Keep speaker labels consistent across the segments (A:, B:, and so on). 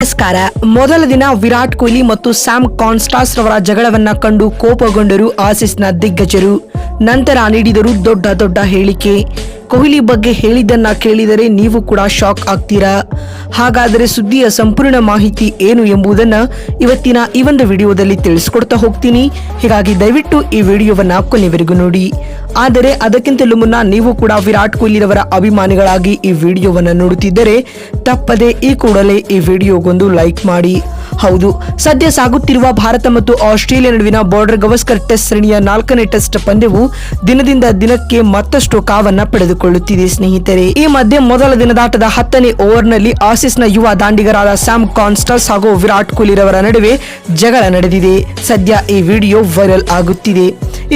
A: ನಮಸ್ಕಾರ. ಮೊದಲ ದಿನ ವಿರಾಟ್ ಕೊಹ್ಲಿ ಮತ್ತು ಸ್ಯಾಮ್ ಕಾನ್ಸ್ಟಾಸ್ ರವರ ಜಗಳವನ್ನ ಕಂಡು ಕೋಪಗೊಂಡರು ಆಸೀಸ್ನ ದಿಗ್ಗಜರು. ನಂತರ ನೀಡಿದರು ದೊಡ್ಡ ಹೇಳಿಕೆ. ಕೊಹ್ಲಿ ಬಗ್ಗೆ ಹೇಳಿದ್ದನ್ನ ಕೇಳಿದರೆ ನೀವು ಕೂಡ ಶಾಕ್ ಆಗ್ತೀರಾ. ಹಾಗಾದರೆ ಸುದ್ದಿಯ ಸಂಪೂರ್ಣ ಮಾಹಿತಿ ಏನು ಎಂಬುದನ್ನ ಇವತ್ತಿನ ಈ ಒಂದು ವಿಡಿಯೋದಲ್ಲಿ ತಿಳಿಸ್ಕೊಡ್ತಾ ಹೋಗ್ತೀನಿ. ಹೀಗಾಗಿ ದಯವಿಟ್ಟು ಈ ವಿಡಿಯೋವನ್ನ ಕೊನೆವರೆಗೂ ನೋಡಿ. ಆದರೆ ಅದಕ್ಕಿಂತಲೂ ಮುನ್ನ ನೀವು ಕೂಡ ವಿರಾಟ್ ಕೊಹ್ಲಿ ರವರ ಅಭಿಮಾನಿಗಳಾಗಿ ಈ ವಿಡಿಯೋವನ್ನ ನೋಡುತ್ತಿದ್ದರೆ ತಪ್ಪದೆ ಈ ಕೂಡಲೇ ಈ ವಿಡಿಯೋಗೊಂದು ಲೈಕ್ ಮಾಡಿ. ಹೌದು, ಸದ್ಯ ಸಾಗುತ್ತಿರುವ ಭಾರತ ಮತ್ತು ಆಸ್ಟ್ರೇಲಿಯಾ ನಡುವಿನ ಬಾರ್ಡರ್ ಗವಾಸ್ಕರ್ ಟೆಸ್ಟ್ ಸರಣಿಯ 4ನೇ ಟೆಸ್ಟ್ ಪಂದ್ಯವು ದಿನದಿಂದ ದಿನಕ್ಕೆ ಮತ್ತಷ್ಟು ಕಾವನ್ನ ಪಡೆದುಕೊಳ್ಳುತ್ತಿದೆ ಸ್ನೇಹಿತರೆ. ಈ ಮಧ್ಯೆ ಮೊದಲ ದಿನದಾಟದ 10ನೇ ಓವರ್ನಲ್ಲಿ ಆಸೀಸ್ನ ಯುವ ದಾಂಡಿಗರಾದ ಸ್ಯಾಮ್ ಕಾನ್ಸ್ಟಾಸ್ ಹಾಗೂ ವಿರಾಟ್ ಕೊಹ್ಲಿ ರವರ ನಡುವೆ ಜಗಳ ನಡೆದಿದೆ. ಸದ್ಯ ಈ ವಿಡಿಯೋ ವೈರಲ್ ಆಗುತ್ತಿದೆ.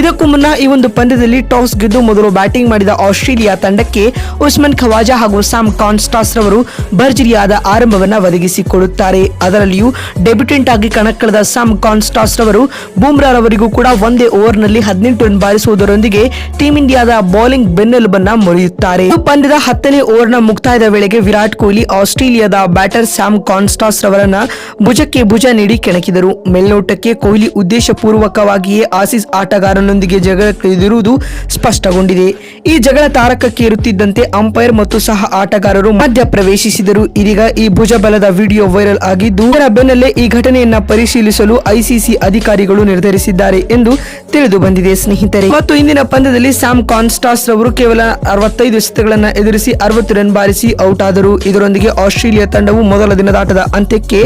A: ಇದಕ್ಕೂ ಮುನ್ನ ಈ ಒಂದು ಪಂದ್ಯದಲ್ಲಿ ಟಾಸ್ ಗೆದ್ದು ಮೊದಲು ಬ್ಯಾಟಿಂಗ್ ಮಾಡಿದ ಆಸ್ಟ್ರೇಲಿಯಾ ತಂಡಕ್ಕೆ ಉಸ್ಮಾನ್ ಖವಾಜಾ ಹಾಗೂ ಸ್ಯಾಮ್ ಕಾನ್ಸ್ಟಾಸ್ ರವರು ಭರ್ಜರಿಯಾದ ಆರಂಭವನ್ನ ಒದಗಿಸಿಕೊಡುತ್ತಾರೆ. ಅದರಲ್ಲಿಯೂ ಡೆಬ್ಯೂಟೆಂಟ್ ಆಗಿ ಕಣಕ್ಕಿಳಿದ ಸ್ಯಾಮ್ ಕಾನ್ಸ್ಟಾಸ್ ರವರು ಬೂಮ್ರಾ ರವರಿಗೂ ಕೂಡ ಒಂದೇ ಓವರ್ನಲ್ಲಿ 18 ರನ್ ಬಾರಿಸುವುದರೊಂದಿಗೆ ಟೀಂ ಇಂಡಿಯಾದ ಬೌಲಿಂಗ್ ಬೆನ್ನೆಲುಬನ್ನ ಮುರಿಯುತ್ತಾರೆ. ಪಂದ್ಯದ 10ನೇ ಓವರ್ನ ಮುಕ್ತಾಯದ ವೇಳೆಗೆ ವಿರಾಟ್ ಕೊಹ್ಲಿ ಆಸ್ಟ್ರೇಲಿಯಾದ ಬ್ಯಾಟರ್ ಸ್ಯಾಮ್ ಕಾನ್ಸ್ಟಾಸ್ ರವರನ್ನ ಭುಜಕ್ಕೆ ಭುಜ ನೀಡಿ ಕೆಣಕಿದರು. ಮೇಲ್ನೋಟಕ್ಕೆ ಕೊಹ್ಲಿ ಉದ್ದೇಶಪೂರ್ವಕವಾಗಿಯೇ ಆಸೀಸ್ ಆಟಗಾರನೊಂದಿಗೆ ಜಗಳಕ್ಕಿಳಿದಿರುವುದು ಸ್ಪಷ್ಟಗೊಂಡಿದೆ. ಈ ಜಗಳ ತಾರಕಕ್ಕೆ ಇರುತ್ತಿದ್ದಂತೆ ಅಂಪೈರ್ ಮತ್ತು ಸಹ ಆಟಗಾರರು ಮಧ್ಯ ಪ್ರವೇಶಿಸಿದರು. ಇದೀಗ ಈ ಭುಜಬಲದ ವಿಡಿಯೋ ವೈರಲ್ ಆಗಿದ್ದು, ಇದರ ಬೆನ್ನಲ್ಲೇ ಈ ಘಟನೆಯನ್ನ ಪರಿಶೀಲಿಸಲು ಐಸಿಸಿ ಅಧಿಕಾರಿಗಳು ನಿರ್ಧರಿಸಿದ್ದಾರೆ ಎಂದು ತಿಳಿದು ಬಂದಿದೆ ಸ್ನೇಹಿತರೆ. ಮತ್ತು ಇಂದಿನ ಪಂದ್ಯದಲ್ಲಿ ಸ್ಯಾಮ್ ಕಾನ್ಸ್ಟಾಸ್ ರವರು ಕೇವಲ 65 ಎಸೆತಗಳನ್ನ ಎದುರಿಸಿ 60 ರನ್ ಬಾರಿಸಿ ಔಟ್ ಆದರು. ಇದರೊಂದಿಗೆ ಆಸ್ಟ್ರೇಲಿಯಾ ತಂಡವು ಮೊದಲ ದಿನದಾಟದ ಅಂತ್ಯಕ್ಕೆ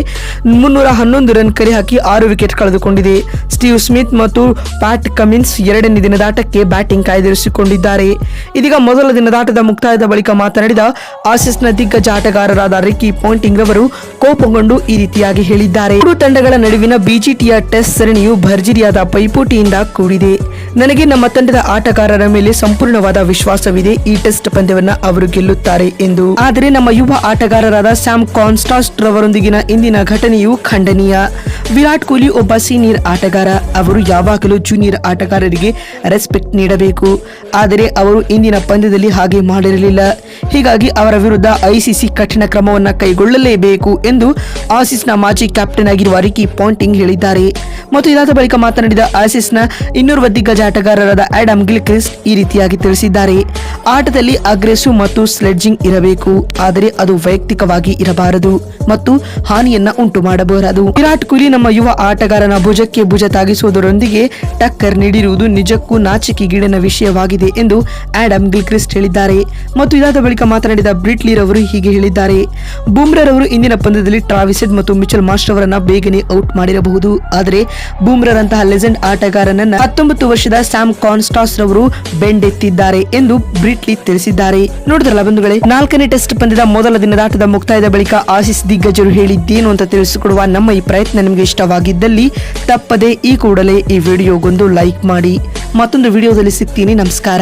A: 311 ರನ್ ಕಲೆ ಹಾಕಿ 6 ವಿಕೆಟ್ ಕಳೆದುಕೊಂಡಿದೆ. ಸ್ಟೀವ್ ಸ್ಮಿತ್ ಮತ್ತು ಪ್ಯಾಟ್ ಕಮಿನ್ಸ್ 2ನೇ ದಿನದಾಟಕ್ಕೆ ಬ್ಯಾಟಿಂಗ್ ಕಾಯ್ದಿರಿಸಿಕೊಂಡಿದ್ದಾರೆ. ಇದೀಗ ಮೊದಲ ದಿನದಾಟದ ಮುಕ್ತಾಯದ ಬಳಿಕ ಮಾತನಾಡಿದ ಆಸೀಸ್ನ ದಿಗ್ಗಜ ಆಟಗಾರರಾದ ರಿಕಿ ಪಾಂಟಿಂಗ್ ರವರು ಕೋಪಗೊಂಡು ಈ ರೀತಿಯಾಗಿ ಹೇಳಿದ್ದಾರೆ. 3 ತಂಡಗಳ ನಡುವಿನ ಬಿಜಿಟಿಯ ಟೆಸ್ಟ್ ಸರಣಿಯು ಭರ್ಜರಿಯಾದ ಪೈಪೋಟಿಯಿಂದ ಕೂಡಿದೆ. ನನಗೆ ನಮ್ಮ ತಂಡದ ಆಟಗಾರರ ಮೇಲೆ ಸಂಪೂರ್ಣವಾದ ವಿಶ್ವಾಸವಿದೆ. ಈ ಟೆಸ್ಟ್ ಪಂದ್ಯವನ್ನ ಅವರು ಗೆಲ್ಲುತ್ತಾರೆ ಎಂದು. ಆದರೆ ನಮ್ಮ ಯುವ ಆಟಗಾರರಾದ ಸ್ಯಾಮ್ ಕಾನ್ಸ್ಟಾಸ್ ರವರೊಂದಿಗಿನ ಇಂದಿನ ಘಟನೆಯು ಖಂಡನೀಯ. ವಿರಾಟ್ ಕೊಹ್ಲಿ ಒಬ್ಬ ಸೀನಿಯರ್ ಆಟಗಾರ. ಅವರು ಯಾವಾಗಲೂ ಜೂನಿಯರ್ ಆಟಗಾರರಿಗೆ ರೆಸ್ಪೆಕ್ಟ್ ನೀಡಬೇಕು. ಆದರೆ ಅವರು ಇಂದಿನ ಪಂದ್ಯದಲ್ಲಿ ಹಾಗೆ ಮಾಡಿರಲಿಲ್ಲ. ಹೀಗಾಗಿ ಅವರ ವಿರುದ್ಧ ಐಸಿಸಿ ಕಠಿಣ ಕ್ರಮವನ್ನ ಕೈಗೊಳ್ಳಲೇಬೇಕು ಎಂದು ಆಸೀಸ್ನ ಮಾಜಿ ಕ್ಯಾಪ್ಟನ್ ಆಗಿರುವ ರಿಕಿ ಪಾಂಟಿಂಗ್ ಹೇಳಿದ್ದಾರೆ. ಮತ್ತು ಇದಾದ ಬಳಿಕ ಮಾತನಾಡಿದ ಆಸೀಸ್ನ ಇನ್ನೋರ್ವ ದಿಗ್ಗಜ ಆಟಗಾರರಾದ ಆಡಮ್ ಗಿಲ್ಕ್ರಿಸ್ಟ್ ಈ ರೀತಿಯಾಗಿ ತಿಳಿಸಿದ್ದಾರೆ. ಆಟದಲ್ಲಿ ಅಗ್ರೆಸಿವ್ ಮತ್ತು ಸ್ಲೆಡ್ಜಿಂಗ್ ಇರಬೇಕು, ಆದರೆ ಅದು ವೈಯಕ್ತಿಕವಾಗಿ ಇರಬಾರದು ಮತ್ತು ಹಾನಿಯನ್ನ ಉಂಟು ಮಾಡಬಾರದು. ವಿರಾಟ್ ಕೊಹ್ಲಿ ನಮ್ಮ ಯುವ ಆಟಗಾರನ ಭುಜಕ್ಕೆ ಭುಜ ತಾಗಿಸುವುದರೊಂದಿಗೆ ಟಕ್ಕರ್ ನೀಡಿರುವುದು ನಿಜಕ್ಕೂ ನಾಚಿಕೆಗೀಡಿನ ವಿಷಯವಾಗಿದೆ ಎಂದು ಆಡಮ್ ಗಿಲ್ಕ್ರಿಸ್ಟ್ ಹೇಳಿದ್ದಾರೆ. ಮತ್ತು ಇದಾದ ಬಳಿಕ ಮಾತನಾಡಿದ ಬ್ರಿಟ್ಲಿ ರವರು ಹೀಗೆ ಹೇಳಿದ್ದಾರೆ. ಬೂಮ್ರಾ ರವರು ಇಂದಿನ ಪಂದ್ಯದಲ್ಲಿ ಟ್ರಾವಿಸ್ ಹೆಡ್ ಮತ್ತು ಮಿಚೆಲ್ ಮಾರ್ಷ್ ಅವರನ್ನ ಬೇಗನೆ ಔಟ್ ಮಾಡಿರಬಹುದು, ಆದರೆ ಬೂಮ್ರಾರಂತಹ ಲೆಜೆಂಡ್ ಆಟಗಾರನನ್ನ 19 ವರ್ಷದ ಸ್ಯಾಮ್ ಕಾನ್ಸ್ಟಾಸ್ ರವರು ಬೆಂಡೆತ್ತಿದ್ದಾರೆ ಎಂದು ಬ್ರಿಟ್ಲಿ ತಿಳಿಸಿದ್ದಾರೆ. ನೋಡಿದ್ರಲ್ಲ ಬಂಧುಗಳೇ, 4ನೇ ಟೆಸ್ಟ್ ಪಂದ್ಯದ ಮೊದಲ ದಿನದಾಟದ ಮುಕ್ತಾಯದ ಬಳಿಕ ಆಸೀಸ್ ದಿಗ್ಗಜರು ಹೇಳಿದ್ದೇನು ಅಂತ ತಿಳಿಸಿಕೊಡುವ ನಮ್ಮ ಈ ಪ್ರಯತ್ನ ನಿಮಗೆ ಇಷ್ಟವಾಗಿದ್ದಲ್ಲಿ ತಪ್ಪದೆ ಈ ಕೂಡಲೇ ಈ ವಿಡಿಯೋಗೊಂದು ಲೈಕ್ ಮಾಡಿ. ಮತ್ತೊಂದು ವಿಡಿಯೋದಲ್ಲಿ ಸಿಗ್ತೀನಿ. ನಮಸ್ಕಾರ.